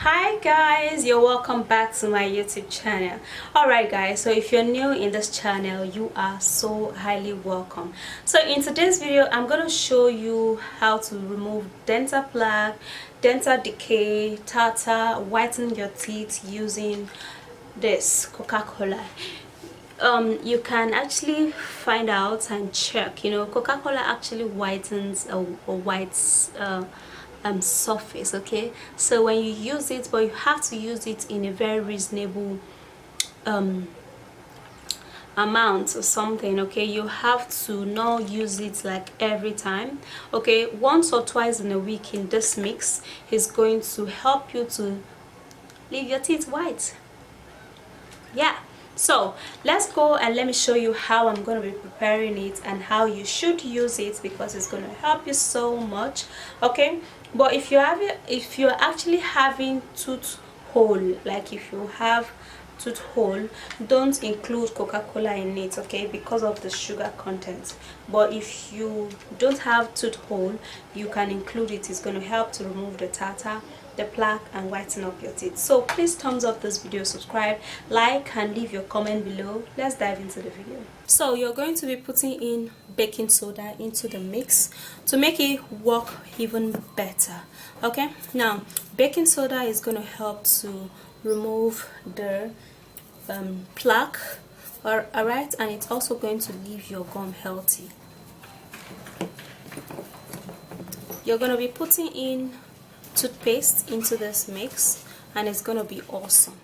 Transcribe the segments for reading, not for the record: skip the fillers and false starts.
Hi guys, you're welcome back to my YouTube channel. Alright guys, so if you're new in this channel, you are so highly welcome. So in today's video, I'm going to show you how to remove dental plaque, dental decay, tartar, whiten your teeth using this Coca-Cola. You can actually find out and check, Coca-Cola actually whitens a white surface. Okay, so when you use it, but you have to use it in a very reasonable amount or something. Okay, you have to not use it like every time. Okay, once or twice in a week in this mix is going to help you to leave your teeth white. Yeah, so let's go and let me show you how I'm going to be preparing it and how you should use it, because it's going to help you so much. Okay, but if you're actually having tooth hole, like if you have tooth hole, don't include Coca-Cola in it, okay, because of the sugar content. But if you don't have tooth hole, you can include it. It's going to help to remove the tartar, the plaque, and whiten up your teeth. So please thumbs up this video, subscribe, like, and leave your comment below. Let's dive into the video. So you're going to be putting in baking soda into the mix to make it work even better. Okay, now baking soda is going to help to remove the plaque, alright, and it's also going to leave your gum healthy. You're going to be putting in toothpaste into this mix, and it's going to be awesome.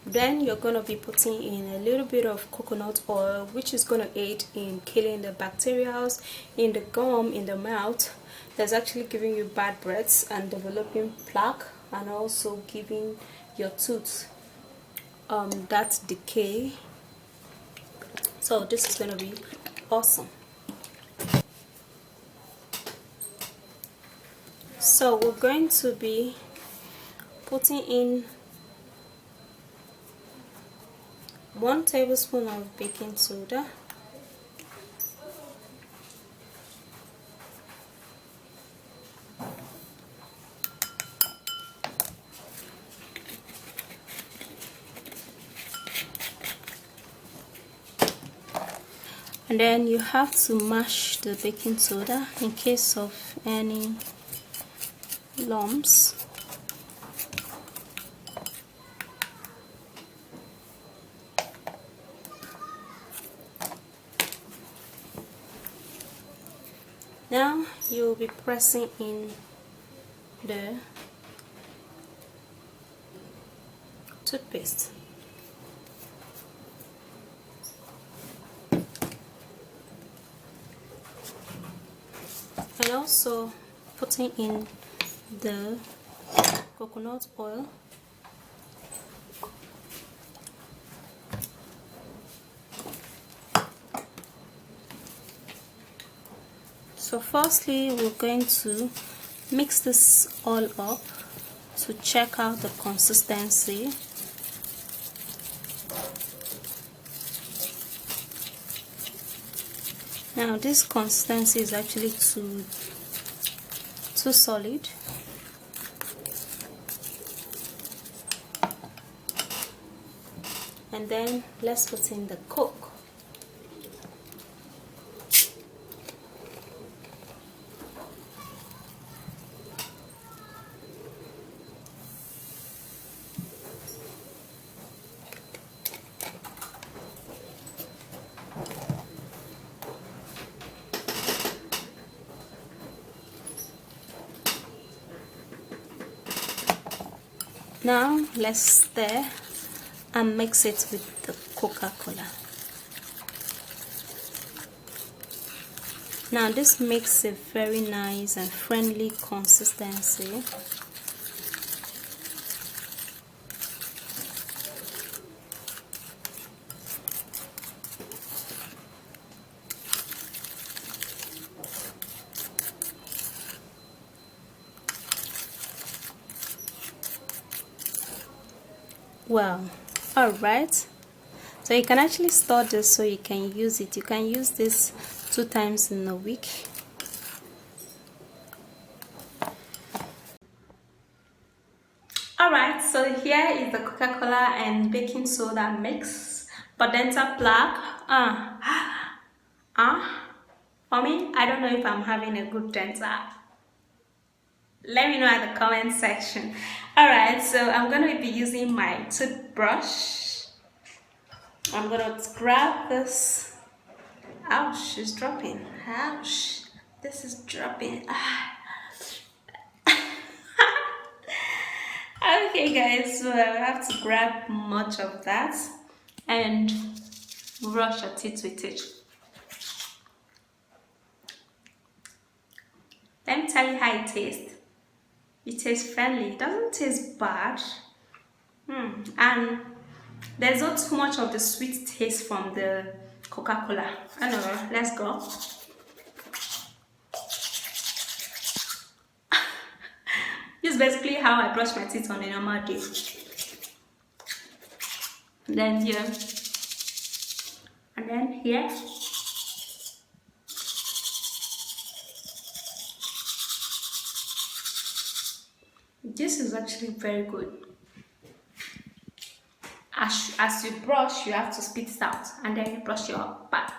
Then you're going to be putting in a little bit of coconut oil, which is going to aid in killing the bacteria in the gum, in the mouth, that's actually giving you bad breaths and developing plaque, and also giving your tooth that decay. So this is going to be awesome. So we're going to be putting in 1 tablespoon of baking soda, and then you have to mash the baking soda in case of any lumps. Now you'll be pressing in the toothpaste. And also putting in the coconut oil. So firstly, we're going to mix this all up to check out the consistency. Now this consistency is actually too solid. And then let's put in the Coke. Now let's stir and mix it with the Coca-Cola. Now this makes a very nice and friendly consistency. Well, alright, so you can actually store this so you can use it. You can use this 2 times in a week. so here is the Coca-Cola and baking soda mix for dental plaque. For me, I don't know if I'm having a good dental. Let me know in the comment section. Alright, so I'm gonna be using my toothbrush. I'm gonna grab this. Ouch, it's dropping. Ouch, this is dropping. Okay guys, so I have to grab much of that and brush your teeth with it. Let me tell you how it tastes. It tastes friendly. It doesn't taste bad. And there's not too much of the sweet taste from the Coca-Cola. Anyway, let's go. This is basically how I brush my teeth on a normal day. Then here. And then here. This is actually very good. As you brush, you have to spit it out, and then you brush your back.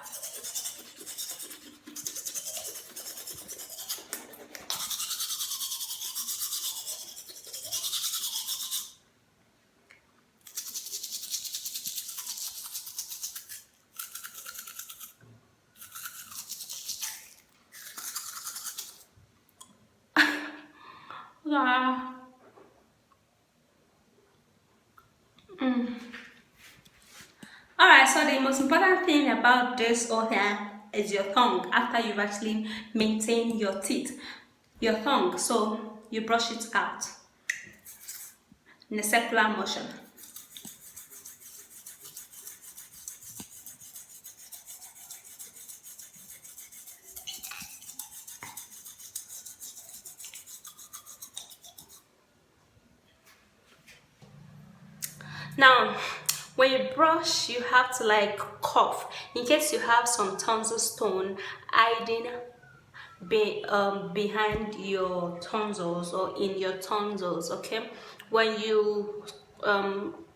Alright, so the most important thing about this whole thing is your tongue. After you've actually maintained your teeth, your tongue, so you brush it out in a circular motion. Now, when you brush, you have to like cough in case you have some tonsil stone hiding behind your tonsils or in your tonsils. Okay, when you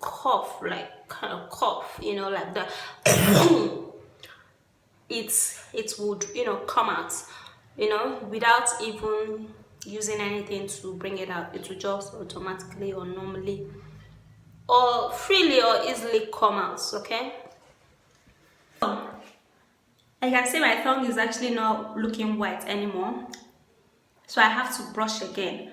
cough, like kind of cough, you know, like that, it would, you know, come out, you know, without even using anything to bring it out. It will just automatically or normally or freely or easily come out. Okay, so I can see my tongue is actually not looking white anymore, so I have to brush again.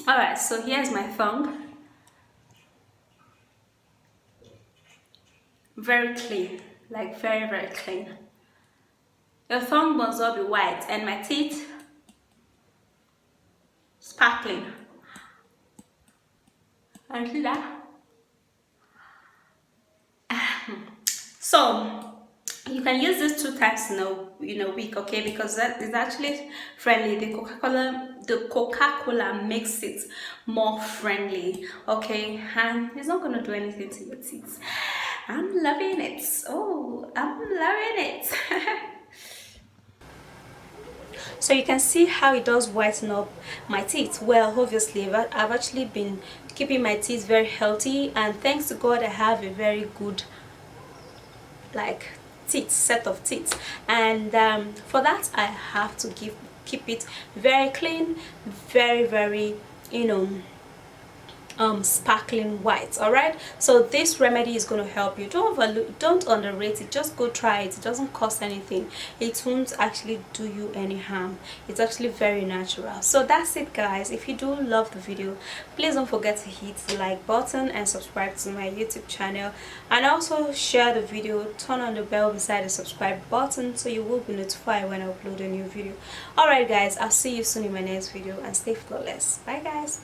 Alright, so here's my tongue. Very clean, like very clean. Your tongue must not be white, and my teeth sparkling. And see that? So you can use this 2 times in a week, okay? Because that is actually friendly. The Coca-Cola makes it more friendly, okay? And it's not gonna do anything to your teeth. I'm loving it. Oh, I'm loving it. So you can see how it does whiten up my teeth. Well, obviously I've actually been keeping my teeth very healthy, and thanks to God I have a very good like set of teeth, and for that I have to keep it very clean, very, you know, sparkling white. All right, so this remedy is going to help you. Don't underrate it. Just go try it. It doesn't cost anything. It won't actually do you any harm. It's actually very natural. So that's it, guys. If you do love the video, please don't forget to hit the like button and subscribe to my YouTube channel, and also share the video. Turn on the bell beside the subscribe button so you will be notified when I upload a new video. All right, guys, I'll see you soon in my next video, and stay flawless. Bye, guys.